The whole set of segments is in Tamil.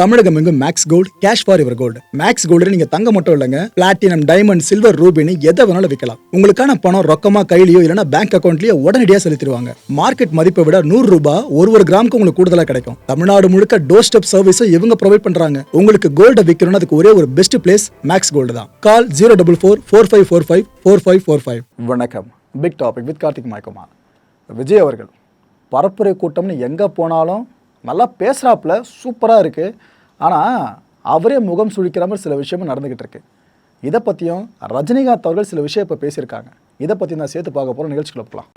தமிழகம் எங்கும் Max Gold cash for your gold. Max Gold நீங்க தங்க மட்டும் இல்லைங்க, பிளாட்டினம், டைமண்ட், சில்வர், ரூபினி எதை வேணாலும் விற்கலாம். உங்களுக்கான பணம் ரொக்கமா கையிலயோ இல்லைன்னா பேங்க் அக்கௌண்ட்லயோ உடனடியாக செலுத்திடுவாங்க. மார்க்கெட் மதிப்பை விட 100 ரூபாய் ஒரு கிராமுக்கு உங்களுக்கு கூடுதலா கிடைக்கும். தமிழ்நாடு முழுக்க டோர் ஸ்டெப் சர்வீஸும் இவங்க ப்ரொவைட் பண்றாங்க. உங்களுக்கு கோல்ட விற்கணும்னு அதுக்கு ஒரே ஒரு பெஸ்ட் பிளேஸ் மேக்ஸ் கோல்டு தான். கால் 04445454545. வணக்கம். பிக் டாபிக் வித் கார்த்திக் மாய்குமார். விஜய் அவர்கள் பரப்புரை கூட்டம்னு எங்க போனாலும் நல்லா பேசுகிறாப்புல, சூப்பராக இருக்குது. ஆனால் அவரே முகம் சுழிக்கிற மாதிரி சில விஷயமும் நடந்துக்கிட்டு இருக்கு. இதை பற்றியும் ரஜினிகாந்த் அவர்கள் சில விஷயம் இப்போ பேசியிருக்காங்க. இதை பற்றி நான் சேர்த்து பார்க்க போகிற நிகழ்ச்சிக்குள்ள போகலாம்.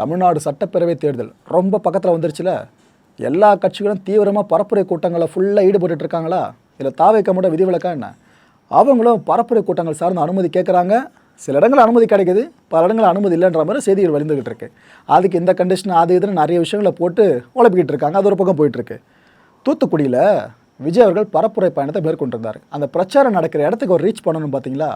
தமிழ்நாடு சட்டப்பேரவை தேர்தல் ரொம்ப பக்கத்தில் வந்துருச்சுல. எல்லா கட்சிகளும் தீவிரமாக பரப்புரை கூட்டங்களில் ஃபுல்லாக ஈடுபட்டு இருக்காங்களா? இதில் தாவேக்க மட்டும் விதிவிலக்கா என்ன? அவங்களும் பரப்புரை கூட்டங்கள் சார்ந்த அனுமதி கேட்குறாங்க. சில இடங்கள் அனுமதி கிடைக்குது, பல இடங்கள் அனுமதி இல்லைன்ற மாதிரி செய்திகள் வழிந்துகிட்டு இருக்கு. அதுக்கு இந்த கண்டிஷன் அது இதுன்னு நிறைய விஷயங்களை போட்டு உழப்பிக்கிட்டு இருக்காங்க. அது ஒரு பக்கம் போயிட்டுருக்கு. தூத்துக்குடியில் விஜய் அவர்கள் பரப்புரை பயணத்தை மேற்கொண்டிருந்தார். அந்த பிரச்சாரம் நடக்கிற இடத்துக்கு ஒரு ரீச் பண்ணணும். பார்த்தீங்களா,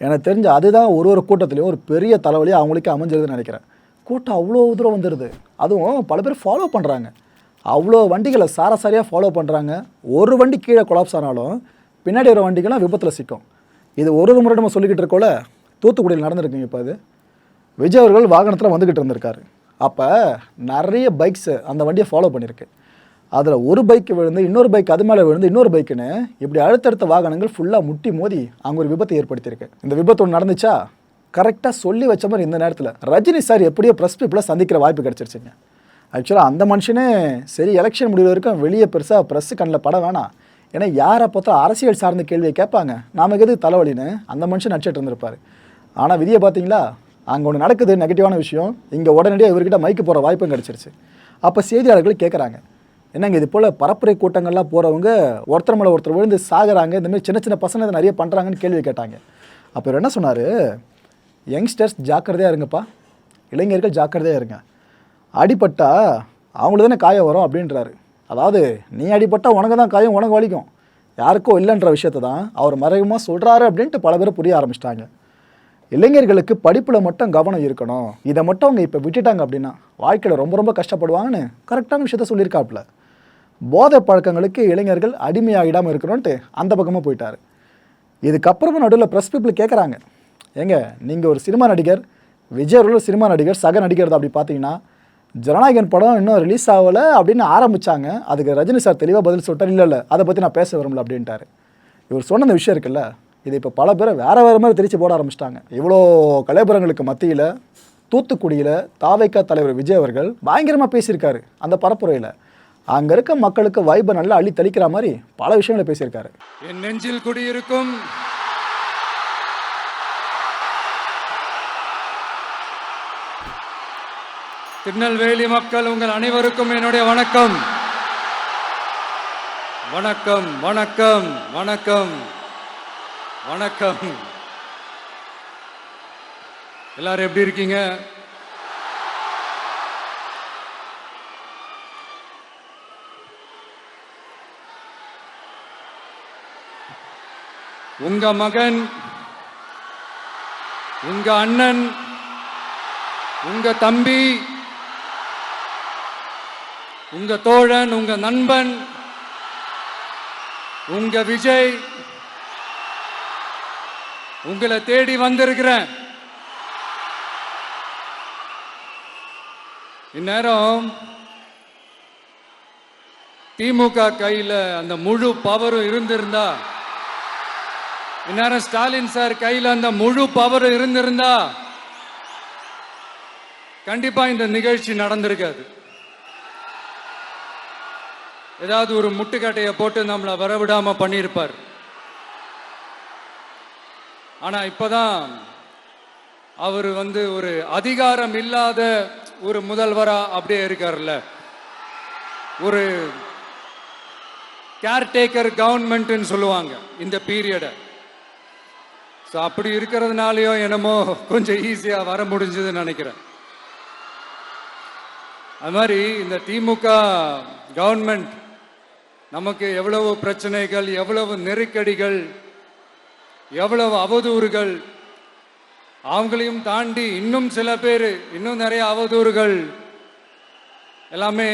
எனக்கு தெரிஞ்ச அதுதான் ஒரு கூட்டத்துலேயும் ஒரு பெரிய தலைவலி அவங்களுக்கே அமைஞ்சிருதுன்னு நினைக்கிறேன். கூட்டம் அவ்வளோ தூரம் வந்துடுது. அதுவும் பல பேர் ஃபாலோ பண்ணுறாங்க. அவ்வளோ வண்டிகளை சாரசாரியாக ஃபாலோ பண்ணுறாங்க. ஒரு வண்டி கீழே கொலாப்ஸ் ஆனாலும் பின்னாடி வர வண்டிகள்லாம் விபத்தில் சிக்கும். இது ஒரு முறை நம்ம சொல்லிக்கிட்டு இருக்கோல, தூத்துக்குடியில் நடந்திருக்குங்க. இப்போ அது விஜய் அவர்கள் வாகனத்தில் வந்துக்கிட்டு இருந்திருக்காரு. அப்போ நிறைய பைக்ஸு அந்த வண்டியை ஃபாலோ பண்ணியிருக்கு. அதில் ஒரு பைக்கு விழுந்து இன்னொரு பைக் அது மேலே விழுந்து இன்னொரு பைக்குன்னு இப்படி அடுத்தடுத்த வாகனங்கள் ஃபுல்லாக முட்டி மோதி அங்கே ஒரு விபத்தை ஏற்படுத்தியிருக்கு. இந்த விபத்து ஒன்று நடந்துச்சா, கரெக்டாக சொல்லி வச்ச மாதிரி இந்த நேரத்தில் ரஜினி சார் எப்படியோ ப்ரெஸ் பீப்புளை சந்திக்கிற வாய்ப்பு கிடச்சிருச்சுங்க. ஆக்சுவலாக அந்த மனுஷனே சரி, எலெக்ஷன் முடிவு வரைக்கும் வெளியே பெருசாக ப்ரெஸ்ஸு கண்ணில் பட வேணாம். ஏன்னா யாரை பார்த்தா அரசியல் சார்ந்த கேள்வியை கேட்பாங்க, நமக்கு எது தலைவலின்னு அந்த மனுஷன் நடிச்சிட்டு இருந்திருப்பார். ஆனால் விதியை பார்த்தீங்களா, அங்கே ஒன்று நடக்குது நெகட்டிவான விஷயம், இங்கே உடனடியாக இவர்கிட்ட மைக்கு போகிற வாய்ப்பும் கிடச்சிருச்சு. அப்போ செய்தியாளர்கள் கேட்குறாங்க, என்னங்க இது போல் பரப்புரை கூட்டங்கள்லாம் போகிறவங்க ஒருத்தர் மேலே ஒருத்தர் விழுந்து சாகுறாங்க, இந்தமாதிரி சின்ன சின்ன பசங்க நிறைய பண்ணுறாங்கன்னு கேள்வி கேட்டாங்க. அப்போ இவர் என்ன சொன்னார், யங்ஸ்டர்ஸ் ஜாக்கிரதையாக இருங்கப்பா, இளைஞர்கள் ஜாக்கிரதையாக இருங்க, அடிப்பட்டா அவங்களுக்கு தானே காயம் வரும் அப்படின்றாரு. அதாவது நீ அடிப்பட்டால் உனக்கு தான் காயம், உனக்கு வலிக்கும், யாருக்கோ இல்லைன்ற விஷயத்தை தான் அவர் மறைமுகமாக சொல்கிறாரு அப்படின்ட்டு பல பேர் புரிய ஆரம்பிச்சிட்டாங்க. இளைஞர்களுக்கு படிப்பில் மட்டும் கவனம் இருக்கணும், இதை மட்டும் அவங்க இப்போ விட்டுட்டாங்க அப்படின்னா வாழ்க்கையில் ரொம்ப ரொம்ப கஷ்டப்படுவாங்கன்னு கரெக்டான விஷயத்த சொல்லியிருக்காப்புல. போதை பழக்கங்களுக்கு இளைஞர்கள் அடிமையாகிடாமல் இருக்கணும்ன்ட்டு அந்த பக்கமாக போயிட்டார். இதுக்கப்புறமா நடுவில் ப்ரெஸ் பீப்புள் கேட்குறாங்க, ஏங்க நீங்கள் ஒரு சினிமா நடிகர், விஜய் அவர்கள் சினிமா நடிகர், சக நடிகர் தான், அப்படி பார்த்தீங்கன்னா ஜனநாயகன் படம் இன்னும் ரிலீஸ் ஆகலை அப்படின்னு ஆரம்பித்தாங்க. அதுக்கு ரஜினி சார் தெளிவாக பதில் சொல்லிட்டார், இல்லை அதை பற்றி நான் பேச விரும்பல அப்படின்ட்டார். இவர் சொன்ன இந்த விஷயம் இருக்குல்ல, இது இப்போ பல பேரை வேறு மாதிரி திரிச்சு போட ஆரம்பிச்சிட்டாங்க. இவ்வளோ கலைபுரங்களுக்கு மத்தியில் தூத்துக்குடியில் தாவேக்கா தலைவர் விஜய் அவர்கள் பயங்கரமாக பேசியிருக்காரு. அந்த பரப்புரையில் அங்கே இருக்க மக்களுக்கு வைபை நல்லா அள்ளி தெளிக்கிற மாதிரி பல விஷயங்களை பேசியிருக்காரு. என் நெஞ்சில் குடியிருக்கும் திருநெல்வேலி மக்கள், உங்கள் அனைவருக்கும் என்னுடைய வணக்கம். வணக்கம் வணக்கம் வணக்கம் வணக்கம். எல்லாரும் எப்படி இருக்கீங்க? உங்க மகன், உங்க அண்ணன், உங்க தம்பி, உங்க தோழன், உங்க நண்பன், உங்க விஜய் உங்களை தேடி வந்திருக்கிறேன். இந்நேரம் திமுக கையில அந்த முழு பவரும் இருந்திருந்தா, இந்நேரம் ஸ்டாலின் சார் கையில அந்த முழு பவர் இருந்திருந்தா கண்டிப்பா இந்த நிகழ்ச்சி நடந்திருக்காது. ஏதாவது ஒரு முட்டுக்கட்டையை போட்டு நம்மளை வரவிடாம பண்ணியிருப்பார். ஆனா இப்பதான் அவர் ஒரு அதிகாரம் இல்லாத ஒரு முதல்வரா அப்படியே இருக்காருல்ல, ஒரு கேர்டேக்கர் கவர்மெண்ட்னு சொல்லுவாங்க இந்த பீரியட. ஸோ அப்படி இருக்கிறதுனாலயோ என்னமோ கொஞ்சம் ஈஸியா வர முடிஞ்சதுன்னு நினைக்கிறேன். அது மாதிரி இந்த திமுக கவர்மெண்ட் நமக்கு எவ்வளவு பிரச்சனைகள், எவ்வளவு நெருக்கடிகள், எவ்வளவு அவதூறுகள், அவங்களையும் தாண்டி இன்னும் சில பேர் இன்னும் நிறைய அவதூறுகள் எல்லாமே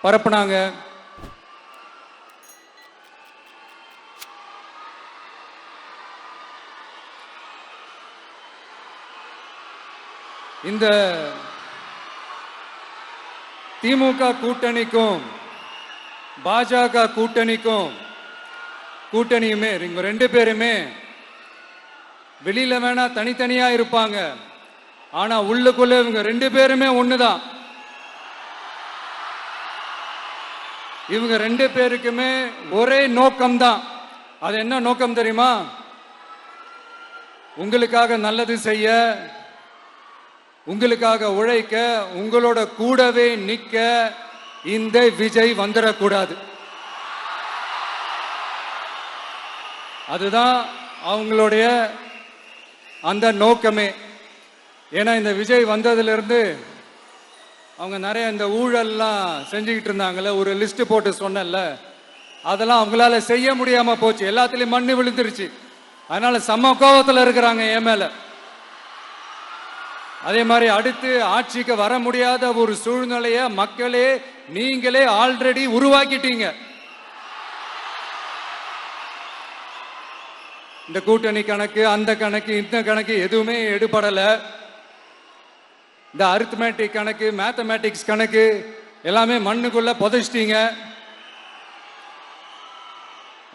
பரப்புனாங்க. இந்த திமுக கூட்டணிக்கும் பாஜக கூட்டணியுமே இவங்க ரெண்டு பேருமே வெளியில வேணா தனித்தனியா இருப்பாங்க, ஆனா உள்ளுக்குள்ள இவங்க ரெண்டு பேருமே ஒண்ணுதான். இவங்க ரெண்டு பேருக்குமே ஒரே நோக்கம்தான். அது என்ன நோக்கம் தெரியுமா? உங்களுக்காக நல்லது செய்ய, உங்களுக்காக உழைக்க, உங்களோட கூடவே நிக்க இந்த விஜய் வந்துடக்கூடாது. அதுதான் அவங்களுடைய அந்த நோக்கமே. ஏன்னா இந்த விஜய் வந்ததிலிருந்து அவங்க நிறைய இந்த ஊழல்லாம் செஞ்சுக்கிட்டு இருந்தாங்கல்ல, ஒரு லிஸ்ட் போட்டு சொன்னல, அதெல்லாம் அவங்களால செய்ய முடியாம போச்சு. எல்லாத்துலயும் மண்ணு விழுந்துருச்சு. அதனால சம கோபத்தில் இருக்கிறாங்க என் மேல. அதே மாதிரி அடுத்து ஆட்சிக்கு வர முடியாத ஒரு சூழ்நிலைய மக்களே நீங்களே ஆல்ரெடி உருவாக்கிட்டீங்க. இந்த கூட்டணி கணக்கு, அந்த கணக்கு, இந்த கணக்கு எதுவுமே எடுபடல. இந்த அரித்மேட்டிக் கணக்கு, மேத்தமேட்டிக்ஸ் கணக்கு எல்லாமே மண்ணுக்குள்ள புதைச்சிட்டீங்க.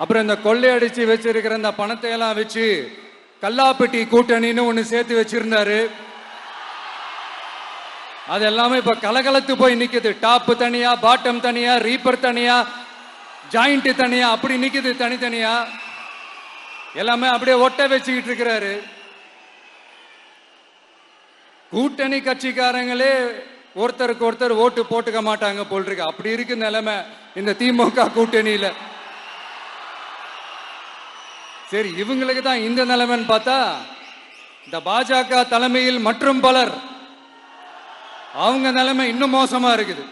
அப்புறம் இந்த கொள்ளையடிச்சு வச்சிருக்கிற இந்த பணத்தை எல்லாம் வச்சு கல்லாப்பட்டி கூட்டணின்னு ஒண்ணு சேர்த்து வச்சிருந்தாரு. அது எல்லாமே இப்ப கலகலத்து போய் நிக்குது. டாப் தனியா, பாட்டம் தனியா, ரீப்பர் தனியா, ஜாயிண்ட் தனியா, அப்படி நிக்குது தனித்தனியா. எல்லாமே அப்படியே ஒட்ட வச்சுக்கிட்டு இருக்கிறாரு. கூட்டணி கட்சிக்காரங்களே ஒருத்தருக்கு ஒருத்தர் ஓட்டு போட்டுக்க மாட்டாங்க போல் இருக்கு. அப்படி இருக்கு நிலைமை இந்த திமுக கூட்டணியில. சரி, இவங்களுக்கு தான் இந்த நிலைமைன்னு பார்த்தா இந்த பாஜக தலைமையில் மற்றும் பலர் அவங்க நிலைமை இன்னும் மோசமா இருக்குது.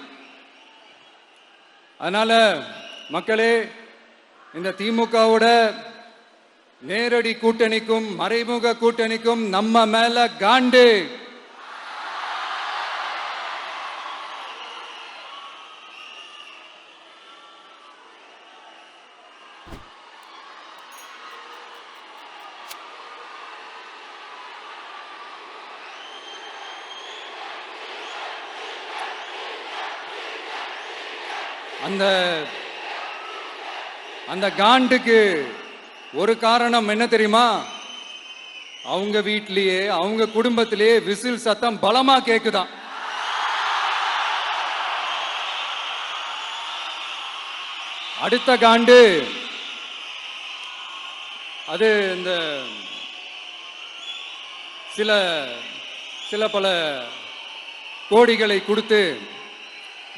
அதனால மக்களே, இந்த திமுகவோட நேரடி கூட்டணிக்கும் மறைமுக கூட்டணிக்கும் நம்ம மேல காண்டு. அந்த காண்டுக்கு ஒரு காரணம் என்ன தெரியுமா? அவங்க வீட்லயே, அவங்க குடும்பத்திலேயே விசில் சத்தம் பலமா கேக்குதான். அடுத்த காண்டு அது இந்த சில பல கோடிகளை கொடுத்து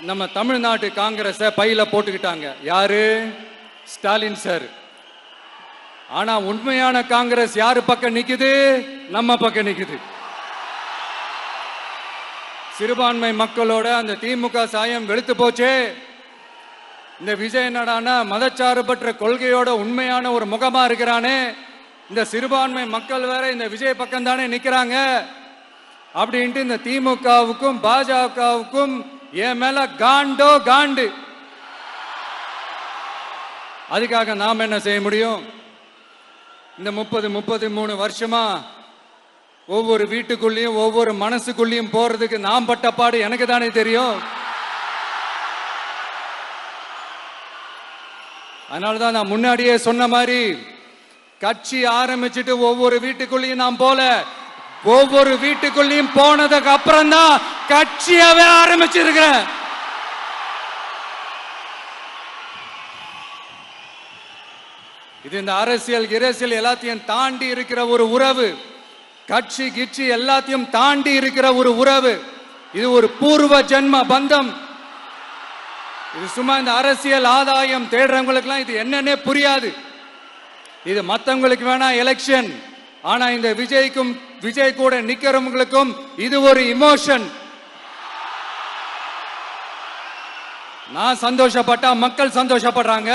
நம்ம தமிழ்நாட்டு காங்கிரஸ பையில போட்டுக்கிட்டாங்க. யாரு? ஸ்டாலின் சார். ஆனா உண்மையான காங்கிரஸ் யாரு பக்கம் நிக்குது? நம்ம பக்கம் நிக்குது. சிறுபான்மை மக்களோட அந்த திமுக சாயம் வெளுத்து போச்சே. இந்த விஜய் என்னடானா மதச்சார்பற்ற கொள்கையோட உண்மையான ஒரு முகமா இருக்கிறானே. இந்த சிறுபான்மை மக்கள் வேற இந்த விஜய் பக்கம் தானே நிக்கிறாங்க அப்படின்ட்டு இந்த திமுகவுக்கும் பாஜகவுக்கும் என் மேல காண்டோ காண்டு. அதுக்காக நாம் என்ன செய்ய முடியும்? இந்த 33 வருஷமா ஒவ்வொரு வீட்டுக்குள்ளேயும் ஒவ்வொரு மனசுக்குள்ளேயும் போறதுக்கு நாம் பட்ட பாடு எனக்கு தானே தெரியும். அதனாலதான் நான் முன்னாடியே சொன்ன மாதிரி கட்சி ஆரம்பிச்சுட்டு ஒவ்வொரு வீட்டுக்குள்ளேயும் நான் போல, ஒவ்வொரு வீட்டுக்குள்ளேயும் போனதுக்கு அப்புறம் தான் கட்சியாவே ஆரம்பிச்சிருக்கிறேன். இது இந்த அரசியல் எல்லாத்தையும் தாண்டி இருக்கிற ஒரு உறவு. கட்சி கிட்சி எல்லாத்தையும் தாண்டி இருக்கிற ஒரு உறவு. இது ஒரு பூர்வ ஜென்ம பந்தம். இது சும்மா இந்த அரசியல் ஆதாயம் தேடுறவங்களுக்குலாம் இது என்னன்னே புரியாது. இது மற்றவங்களுக்கு வேணா எலெக்ஷன், ஆனா இந்த விஜய் கூட நிக்கிறவங்களுக்கும் இது ஒரு இமோஷன். நான் சந்தோஷப்பட்டா மக்கள் சந்தோஷப்படுறாங்க,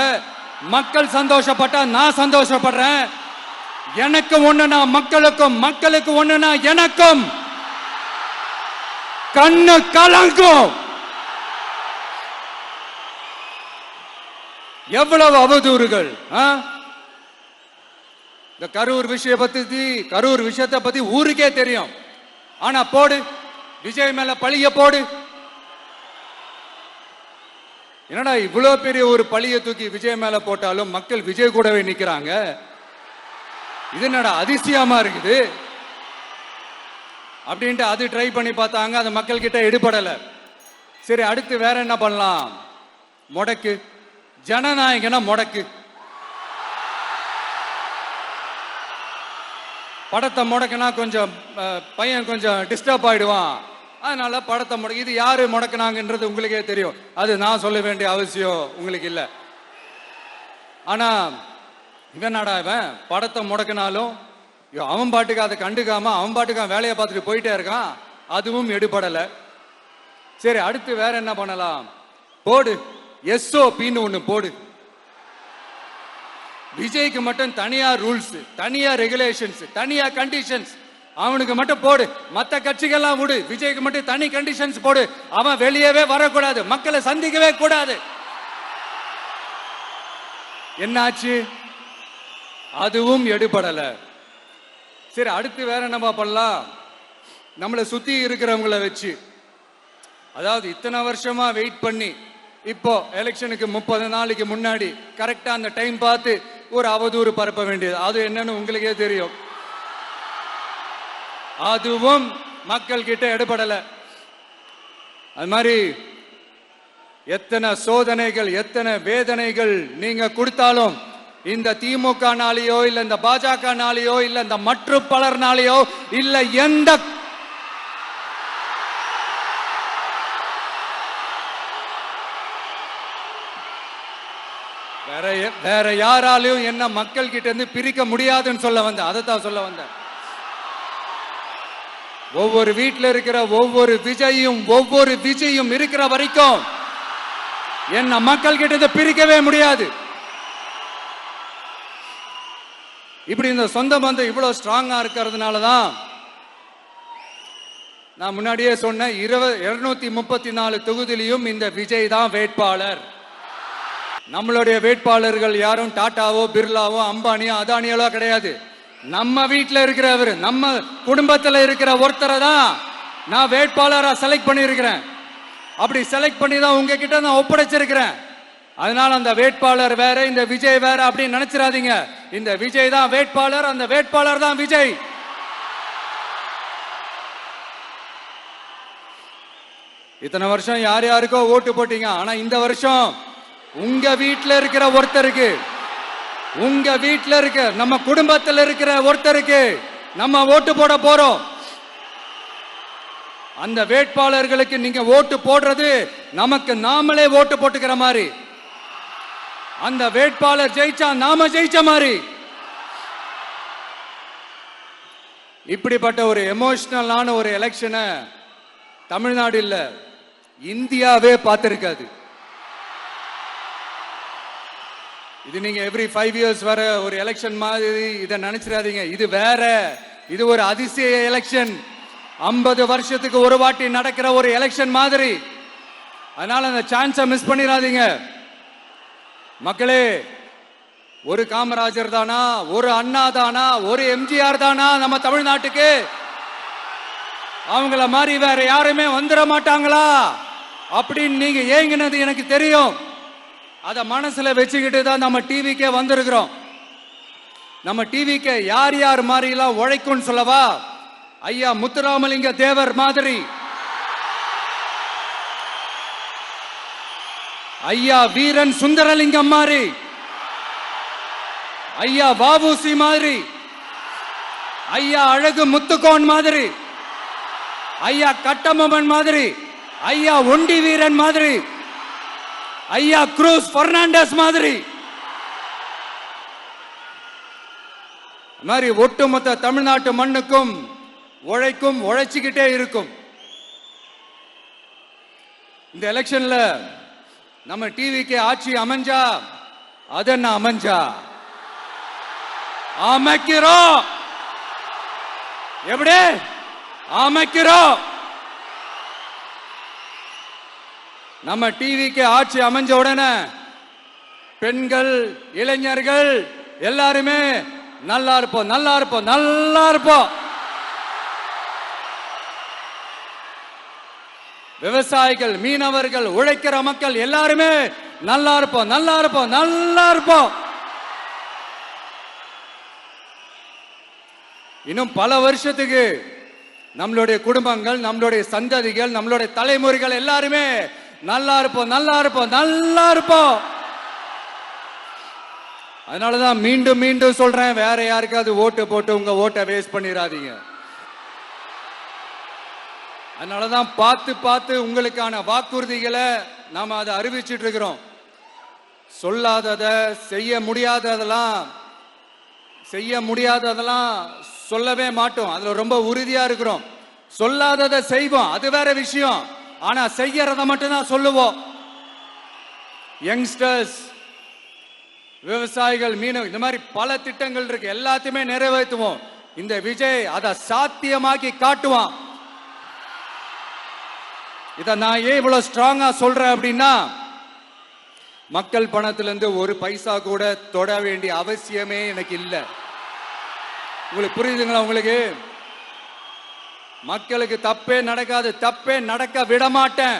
மக்கள் சந்தோஷப்பட்டா நான் சந்தோஷப்படுறேன். எனக்கு ஒண்ணுனா மக்களுக்கும், மக்களுக்கு ஒண்ணுனா எனக்கும். கண்ணு கலங்கும். எவ்வளவு அவதூறுகள்! இந்த கரூர் விஷயத்தை பத்தி ஊருக்கே தெரியும். ஆனா போடு, விஜய் மேல பழிய போடு. என்னடா இவ்வளவு பெரிய ஒரு பழிய தூக்கி விஜய் மேல போட்டாலும் மக்கள் விஜய் கூடவே நிக்கிறாங்க. இது என்னடா அதிசயமா இருக்குது அப்படின்ட்டு அது ட்ரை பண்ணி பார்த்தாங்க. அது மக்கள் கிட்ட எடுபடல. சரி, அடுத்து வேற என்ன பண்ணலாம்? முடக்கு. ஜனநாயகனா முடக்கு. படத்தை முடக்குனா கொஞ்சம் பையன் கொஞ்சம் டிஸ்டர்ப் ஆயிடுவான். அதனால படத்தை முடக்கு. இது யாரு முடக்குனாங்கன்றது உங்களுக்கே தெரியும். அது நான் சொல்ல வேண்டிய அவசியம் உங்களுக்கு இல்லை. ஆனா இவனாடா இவன் படத்தை முடக்கினாலும் அவன் பாட்டுக்கு அதை கண்டுக்காம அவன் பாட்டுக்கு வேலையை பார்த்துட்டு போயிட்டே இருக்கான். அதுவும் எடுபடல. சரி, அடுத்து வேற என்ன பண்ணலாம்? போடு, SOPன்னு ஒண்ணு போடு. விஜய்க்கு மட்டும் தனியா ரூல்ஸ், தனியா ரெகுலேஷன்ஸ், தனியா கண்டிஷன்ஸ் அவனுக்கு மட்டும் போடு. மத்த கட்சிகள்லாம் விடு, விஜய்க்கு மட்டும் தனி கண்டிஷன்ஸ் போடு. அவன் வெளியவே வரக்கூடாது, மக்களை சந்திக்கவே கூடாது. என்னாச்சு? அதுவும் எடுபடல. சரி, அடுத்து வேற என்ன பண்ணலாம்? நம்மளை சுத்தி இருக்கிறவங்கள வச்சு, அதாவது இத்தனை வருஷமா வெயிட் பண்ணி இப்போ எலெக்ஷனுக்கு 30 நாளைக்கு முன்னாடி கரெக்டா அந்த டைம் பார்த்து ஒரு அவதூறு பரப்ப வேண்டியது. அது என்னன்னு உங்களுக்கே தெரியும். அதுவும் மக்கள் கிட்ட எடுபடல. அது மாதிரி எத்தனை சோதனைகள், எத்தனை வேதனைகள் நீங்க கொடுத்தாலும் இந்த திமுக நாளையோ இல்ல இந்த பாஜக நாளையோ இல்ல இந்த மற்ற பலர் நாளையோ இல்ல எந்த வேற யாராலையும் என்ன மக்கள் கிட்ட இருந்து பிரிக்க முடியாதுன்னு சொல்ல வந்தேன். அதைத்தான் சொல்ல வந்தேன். ஒவ்வொரு வீட்டில் இருக்கிற ஒவ்வொரு விஜயும் இருக்கிற வரைக்கும் என்ன மக்கள் கிட்ட இருந்து பிரிக்கவே முடியாது. இப்படி இந்த சொந்த பந்தம் இவ்வளவு ஸ்ட்ராங்கா இருக்கிறதுனாலதான் நான் முன்னாடியே சொன்ன 234 தொகுதியிலும் இந்த விஜய் தான் வேட்பாளர். நம்மளுடைய வேட்பாளர்கள் யாரும் டாட்டாவோ பிர்லாவோ அம்பானியோ அதானியோ கிடையாது. நம்ம வீட்டில் இருக்கிறவர், நம்ம குடும்பத்தில் இருக்கிற ஒருத்தரை தான் நான் வேட்பாளரா செலக்ட் பண்ணியிருக்கிறேன். அப்படி செலக்ட் பண்ணி தான் உங்ககிட்ட நான் ஒப்படைச்சிருக்கிறேன். அதனால அந்த வேட்பாளர் வேற, இந்த விஜய் வேற அப்படின்னு நினைச்சிடாதீங்க. இந்த விஜய் தான் வேட்பாளர், அந்த வேட்பாளர் தான் விஜய். இத்தனை வருஷம் யார் யாருக்கோ ஓட்டு போட்டீங்க. ஆனா இந்த வருஷம் உங்க வீட்டில் இருக்கிற ஒருத்தருக்கு, உங்க வீட்டில் இருக்க நம்ம குடும்பத்தில் இருக்கிற ஒருத்தருக்கு நம்ம ஓட்டு போட போறோம். அந்த வேட்பாளர்களுக்கு நீங்க ஓட்டு போடுறது நமக்கு நாமளே ஓட்டு போட்டுக்கிற மாதிரி. அந்த வேட்பாளர் ஜெயிச்சா நாம ஜெயிச்ச மாதிரி. இப்படிப்பட்ட ஒரு எமோஷனலான ஒரு எலெக்ஷனை தமிழ்நாடு இல்ல, இந்தியாவே பார்த்திருக்காது. இது நீங்க எவ்ரி 5 years வர ஒரு எலெக்ஷன் மாதிரி இதை நினைச்சிடாதீங்க. இது வேற, இது ஒரு அதிசய எலெக்ஷன். 50 வருஷத்துக்கு ஒரு வாட்டி நடக்கிற ஒரு எலெக்ஷன் மாதிரி. அதனால அந்த சான்ஸை மிஸ் பண்ணிடாதீங்க மக்களே. ஒரு காமராஜர் தானா, ஒரு அண்ணா தானா, ஒரு எம்ஜிஆர் தானா நம்ம தமிழ்நாட்டுக்கு? அவங்கள மாதிரி வேற யாருமே வந்துட மாட்டாங்களா அப்படின்னு நீங்க ஏங்கினது எனக்கு தெரியும். அத மனசுல வச்சுக்கிட்டு தான் நம்ம டிவிக்கே வந்திருக்கிறோம். நம்ம டிவிக்கு யார் யார் மாதிரி எல்லாம் உழைக்கும் சொல்லவா? ஐயா முத்துராமலிங்க தேவர் மாதிரி, ஐயா வீரன் சுந்தரலிங்கம் மாதிரி, ஐயா வாவுசி மாதிரி, ஐயா அழகு முத்துக்கோன் மாதிரி, ஐயா கட்டமொம்மன் மாதிரி, ஐயா ஒண்டி வீரன் மாதிரி, ஐயா குரூஸ் பெர்னாண்டஸ் மாதிரி, மாதிரி ஒட்டுமொத்த தமிழ்நாட்டு மண்ணுக்கும் உழைக்கும், உழைச்சிக்கிட்டே இருக்கும். இந்த எலெக்ஷன்ல நம்ம டிவிக்கு ஆட்சி அமைஞ்சா அது என்ன அமைஞ்சா அமைக்கிறோம். எப்படி அமைக்கிறோம்? நம்ம டிவிக்கு ஆட்சி அமைஞ்ச உடனே பெண்கள், இளைஞர்கள் எல்லாருமே நல்லா இருப்போம், நல்லா இருப்போம், நல்லா இருப்போம். விவசாயிகள், மீனவர்கள், உழைக்கிற மக்கள் எல்லாருமே நல்லா இருப்போம், நல்லா இருப்போம், நல்லா இருப்போம். இன்னும் பல வருஷத்துக்கு நம்மளுடைய குடும்பங்கள், நம்மளுடைய சந்ததிகள், நம்மளுடைய தலைமுறைகள் எல்லாருமே நல்லா இருப்போம், நல்லா இருப்போம், நல்லா இருப்போம். அதனாலதான் மீண்டும் மீண்டும் சொல்றேன், வேற யாருக்காவது ஓட்டு போட்டு உங்க ஓட்டை வேஸ்ட் பண்ணிடாதீங்க. அதனாலதான் பார்த்து பார்த்து உங்களுக்கான வாக்குறுதிகளை நாம அதை அறிவிச்சிட்டு இருக்கிறோம். சொல்லாதத, செய்ய முடியாததெல்லாம் சொல்லவே மாட்டோம். அதுல ரொம்ப உறுதியா இருக்கிறோம். சொல்லாததை செய்வோம், அது வேற விஷயம். ஆனா செய்யறத மட்டும் தான் சொல்லுவோம். யங்ஸ்டர்ஸ், விவசாயிகள், மீனவர்கள், இந்த மாதிரி பல திட்டங்கள் இருக்கு, எல்லாத்தையுமே நிறைவேற்றுவோம். இந்த விஜய் அதை சாத்தியமாக்கி காட்டுவான். இத நான் ஏன் இவ்வளவு ஸ்ட்ராங்கா சொல்றேன் அப்படின்னா, மக்கள் பணத்திலிருந்து ஒரு பைசா கூட தொட வேண்டிய அவசியமே எனக்கு இல்லை. உங்களுக்கு புரியுதுங்களா? உங்களுக்கு மக்களுக்கு தப்பே நடக்காது, தப்பே நடக்க விட மாட்டேன்.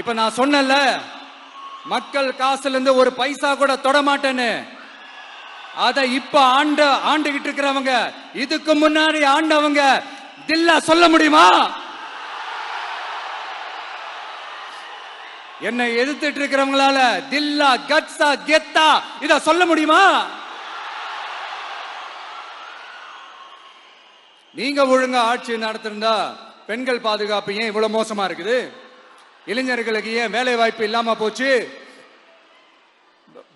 இப்ப நான் சொன்னேன்ல, மக்கள் காசுல இருந்து ஒரு பைசா கூட தொட மாட்டேன்னு. அத இப்ப ஆண்டுகிட்டு இருக்கிறவங்க, இதுக்கு முன்னாடி ஆண்டவங்க தில்லா சொல்ல முடியுமா? என்னை எதிர்த்துட்டு இருக்கிறவங்களால தில்லா, கட்ஸா, கெத்தா இத சொல்ல முடியுமா? நீங்க ஒழுங்கா ஆட்சி நடத்திருந்தா பெண்கள் பாதுகாப்பு ஏன் இவ்வளவு மோசமா இருக்குது? இளைஞர்களுக்கு ஏன் வேலை வாய்ப்பு இல்லாம போச்சு?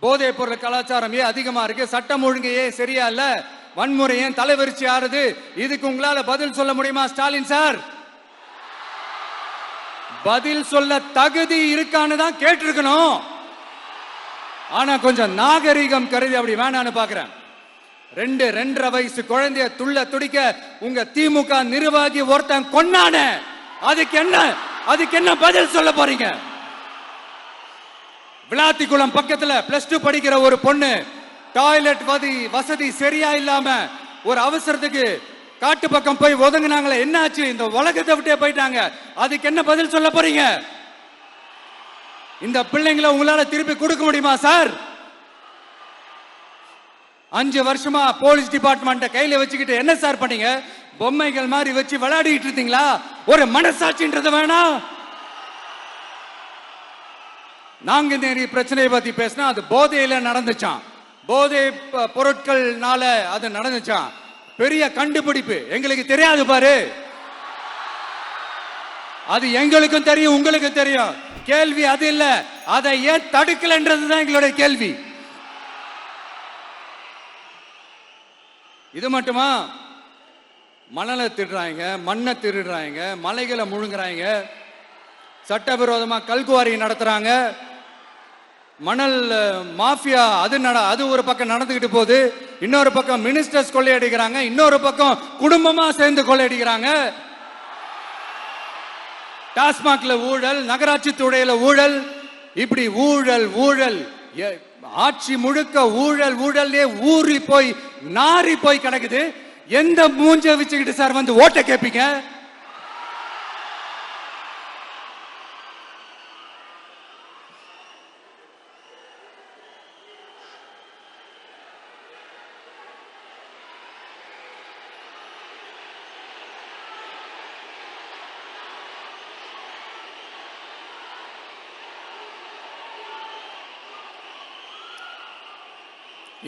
போதைப் பொருள் கலாச்சாரம் ஏன் அதிகமா இருக்கு? சட்டம் ஒழுங்கு ஏன் சரியா இல்ல? வன்முறை ஏன் தலைவரிச்சு ஆறுது? இதுக்கு உங்களால பதில் சொல்ல முடியுமா ஸ்டாலின் சார்? பதில் சொல்ல தகுதி இருக்கான்னு தான் கேட்டிருக்கணும். ஆனா கொஞ்சம் நாகரிகம் கருதி அப்படி வேணான்னு பாக்குறேன். 2.5 வயசு குழந்தைய துள்ள துடிக்க உங்க திமுக நிர்வாகி ஒருத்தன் கொன்னானே, அதுக்கு என்ன பதில் சொல்ல போறீங்க? விளாத்திக்குளம் பக்கத்துல +2 படிக்கிற ஒரு பொண்ணு டாய்லெட் வசதி சரியா இல்லாம ஒரு அவசரத்துக்கு காட்டு பக்கம் போய் ஒதுங்கினாங்களே, என்னாச்சு? இந்த உலகத்தை விட்டே போயிட்டாங்க. அதுக்கு என்ன பதில் சொல்ல போறீங்க? இந்த பிள்ளைங்களை உங்களால திருப்பி கொடுக்க முடியுமா சார்? 5 வருஷமா போலீஸ் டிபார்ட்மெண்ட கையில வச்சுக்கிட்டு என்ன சார் பண்ணீங்க? பொம்மைகள் மாதிரி வச்சு விளையாடிட்டு இருந்தீங்களா? ஒரு மனசாட்சின்றது வேணாம். நாங்குநேரி பிரச்சனையை பத்தி பேசினா அது போதையில நடந்துச்சான், போதை பொருட்கள்னால அது நடந்துச்சான். பெரிய கண்டுபிடிப்பு எங்களுக்கு தெரியாது பாரு. அது எங்களுக்கும் தெரியும், உங்களுக்கும் தெரியும். கேள்வி அது இல்ல, அதை ஏன் தடுக்கலன்றதுதான் எங்களுடைய கேள்வி. இது மட்டுமா? மணலை திருடுறாங்க, மண்ணை திருடுறாங்க, மலைகளை முழுங்குறாங்க, சட்டவிரோதமா கல்குவாரி நடத்துறாங்க, மணல் மாஃபியா அது ஒரு பக்கம் நடந்துகிட்டு போகுது. இன்னொரு பக்கம் மினிஸ்டர்ஸ் கொள்ளையடிக்கிறாங்க, இன்னொரு பக்கம் குடும்பமா சேர்ந்து கொள்ளையடிக்கிறாங்க. டாஸ்மாக்ல ஊழல், நகராட்சி துறையில ஊழல், இப்படி ஊழல் ஆட்சி முழுக்க ஊழல்லே ஊறி போய் நாரி போய் கிடக்குது. எந்த மூஞ்ச வச்சுக்கிட்டு சார் வந்து ஓட்ட கேட்பீங்க?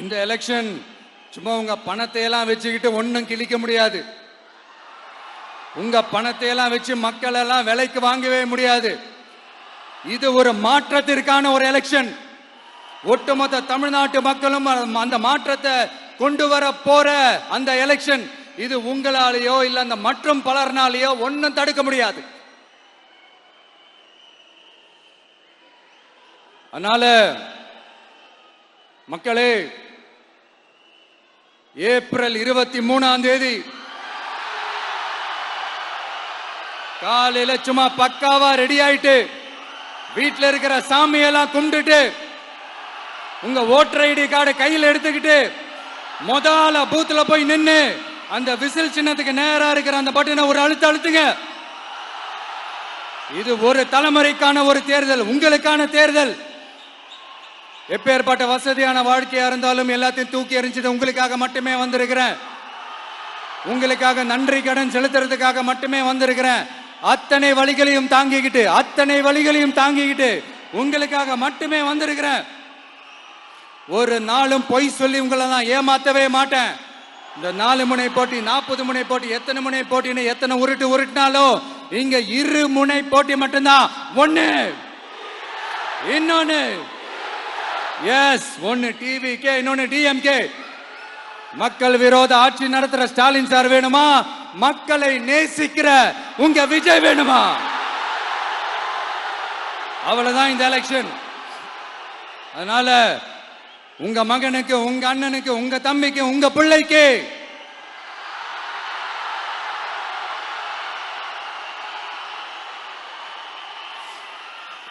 இந்த எலெக்ஷன் சும்மா உங்க பணத்தை எல்லாம் வச்சுக்கிட்டு ஒன்னும் கிழிக்க முடியாது. உங்க பணத்தை எல்லாம் வச்சு மக்கள் எல்லாம் விலைக்கு வாங்கவே முடியாது. இது ஒரு மாற்றத்திற்கான ஒரு எலெக்ஷன். ஒட்டுமொத்த தமிழ்நாட்டு மக்களும் அந்த மாற்றத்தை கொண்டு வர போற அந்த எலெக்ஷன். இது உங்களாலேயோ இல்ல அந்த மற்றும் பலர்னாலேயோ ஒன்னும் தடுக்க முடியாது. அதனால மக்களே, ஏப்ரல் 23ஆம் தேதி காலையில சும்மா பக்காவா ரெடி ஆயிட்டு வீட்டில் இருக்கிற சாமியெல்லாம் கும்பிட்டுட்டு உங்க ஓட்டர் ஐடி கார்டு கையில் எடுத்துக்கிட்டு முதல்ல பூத்துல போய் நின்னு அந்த விசில் சின்னத்துக்கு நேரா இருக்கிற அந்த பட்டனை ஒரு அழுத்துங்க. இது ஒரு தலைமுறைக்கான ஒரு தேர்தல், உங்களுக்கான தேர்தல். எப்பேற்பட்ட வசதியான வாழ்க்கையா இருந்தாலும் எல்லாத்தையும் தூக்கி எறிஞ்சிட்டு உங்களுக்காக மட்டுமே வந்திருக்கிறேன். உங்களுக்காக நன்றி கடன் செலுத்துறதுக்காக மட்டுமே வந்திருக்கிறேன். அத்தனை வழிகளையும் தாங்கிக்கிட்டு உங்களுக்காக மட்டுமே வந்திருக்கிறேன். ஒரு நாளும் பொய் சொல்லி உங்களை நான் ஏமாத்தவே மாட்டேன். இந்த 4 முனை போட்டி, 40 முனை போட்டி, எத்தனை முனை போட்டின்னு எத்தனை உருட்டினாலும் இங்க 2 முனை போட்டி மட்டும்தான். ஒண்ணு, இன்னொன்னு ஒன்னு டிவிகே, இன்னொன்னு டிஎம்கே. மக்கள் விரோத ஆட்சி நடத்துற ஸ்டாலின் சார் வேணுமா? மக்களை நேசிக்கிற உங்க விஜய் வேணுமா? அவ்வளவுதான் இந்த எலெக்ஷன். அதனால உங்க மகனுக்கு, உங்க அண்ணனுக்கு, உங்க தம்பிக்கு, உங்க பிள்ளைக்கு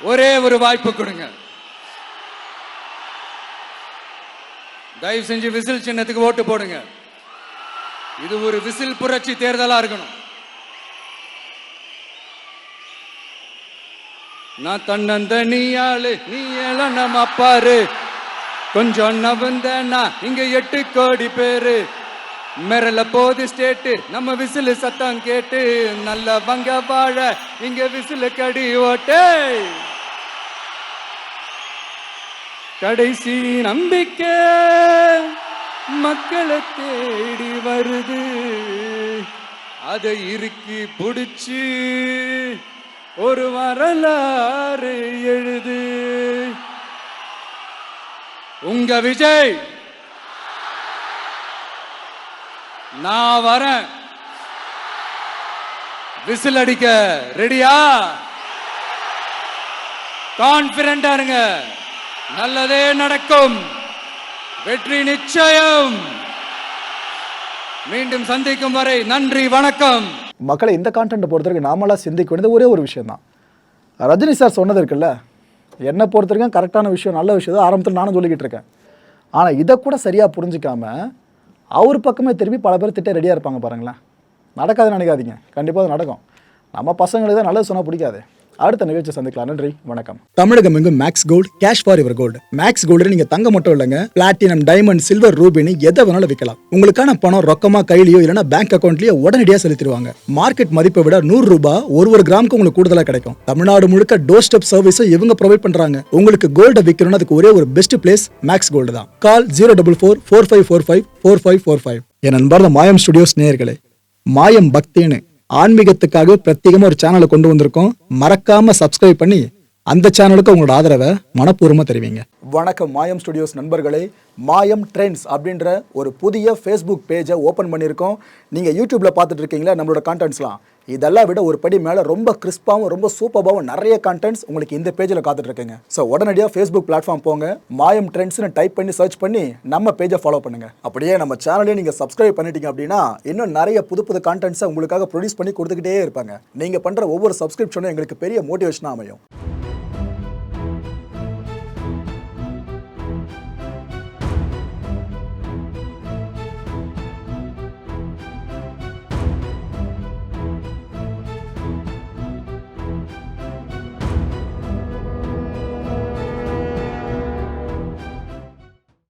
ஒரே ஒரு வாய்ப்பு கொடுங்க. தயவு செஞ்சு விசில் சின்னத்துக்கு ஓட்டு போடுங்க. இது ஒரு விசில் புரட்சி தேர்தலா இருக்கணும். நான் தன்னந்த நீயாளு, நீ நம்ம பாரு, கொஞ்சம் நவந்தனா இங்க 8 கோடி பேரு, மிரல போது ஸ்டேட்டு நம்ம விசில் சத்தம் கேட்டு, நல்ல வங்க வாழ இங்க விசில் கடி ஓட்டே, கடைசி நம்பிக்கை மக்களை தேடி வருது, அதை இறுக்கி புடிச்சு ஒரு வரலாறு எழுது. உங்க விஜய், நான் வரேன். விசில் அடிக்க ரெடியா? கான்பிடண்டா இருங்க. நல்லதே நடக்கும். வெற்றி நிச்சயம். மீண்டும் சந்திக்கும் வரை நன்றி, வணக்கம். மக்களை இந்த கான்டென்ட் பொறுத்தவரைக்கும் நாமளாக சிந்திக்க வேண்டியது ஒரே ஒரு விஷயம் தான். ரஜினி சார் சொன்னது இருக்குல்ல, என்னை பொறுத்த வரைக்கும் கரெக்டான விஷயம், நல்ல விஷயம் தான் ஆரம்பத்தில் நானும் சொல்லிக்கிட்டு இருக்கேன். ஆனால் இதை கூட சரியாக புரிஞ்சிக்காம அவர் பக்கமே திரும்பி பல பேர் திட்ட ரெடியாக இருப்பாங்க பாருங்களேன். நடக்காதுன்னு நினைக்காதீங்க, கண்டிப்பாக அது நடக்கும். நம்ம பசங்களுக்கு தான் நல்லது சொன்னால் பிடிக்காது. அடுத்த நிகழ்ச்சி சந்திக்கலாம். நன்றி, வணக்கம். தமிழகம் எங்கும் Max Gold, cash for your gold. Max Gold நீங்க தங்க மட்டும் இல்லைங்க, பிளாட்டினம், டைமண்ட், சில்வர், ரூபினி எதை வேணாலும் விற்கலாம். உங்களுக்கான பணம் ரொக்கமா கையிலயோ இல்லைன்னா பேங்க் அக்கௌண்ட்லயோ உடனடியாக செலுத்திடுவாங்க. மார்க்கெட் மதிப்பை விட 100 ரூபாய் ஒரு கிராமுக்கு உங்களுக்கு கூடுதலா கிடைக்கும். தமிழ்நாடு முழுக்க டோர் ஸ்டெப் சர்வீஸ் இவங்க ப்ரொவைட் பண்றாங்க. உங்களுக்கு கோல்ட விற்கணும்னா அதுக்கு ஒரே ஒரு பெஸ்ட் பிளேஸ் மேக்ஸ் கோல்டு தான். கால் 04445454545. என் நண்பர் மாயம் ஸ்டுடியோஸ் நேயர்களே, மாயம் பக்தின்னு ஆன்மீகத்துக்காக பிரத்யேகமா ஒரு சேனலை கொண்டு வந்திருக்கோம். மறக்காம சப்ஸ்கிரைப் பண்ணி அந்த சேனலுக்கு உங்களோட ஆதரவை மனப்பூர்வமா தெரிவிங்க. வணக்கம் மாயம் ஸ்டுடியோஸ் நண்பர்களே. மாயம் ட்ரெண்ட்ஸ் அப்படின்ற ஒரு புதிய ஃபேஸ்புக் பேஜை ஓப்பன் பண்ணியிருக்கோம். நீங்கள் யூடியூப்ல பார்த்துட்டு இருக்கீங்களா நம்மளோட கான்டென்ட்ஸ்லாம். இதெல்லாம் விட ஒரு படி மேலே ரொம்ப கிறிஸ்பாகவும் ரொம்ப சூப்பராகவும் நிறைய கான்டென்ட்ஸ் உங்களுக்கு இந்த பேஜில் காத்துட்டு இருக்குங்க. ஸோ உடனடியாக ஃபேஸ்புக் பிளாட்ஃபார்ம் போங்க, மாயம் ட்ரெண்ட்ஸ்னு டைப் பண்ணி சர்ச் பண்ணி நம்ம பேஜை ஃபாலோ பண்ணுங்க. அப்படியே நம்ம சேனலையும் நீங்கள் சப்ஸ்கிரைப் பண்ணிட்டீங்க அப்படின்னா இன்னும் நிறைய புது புது கான்டென்ட்ஸை உங்களுக்காக ப்ரொடியூஸ் பண்ணி கொடுத்துக்கிட்டே இருப்பாங்க. நீங்கள் பண்ணுற ஒவ்வொரு சப்ஸ்கிரிப்ஷனும் எங்களுக்கு பெரிய மோட்டிவேஷனாக அமையும்.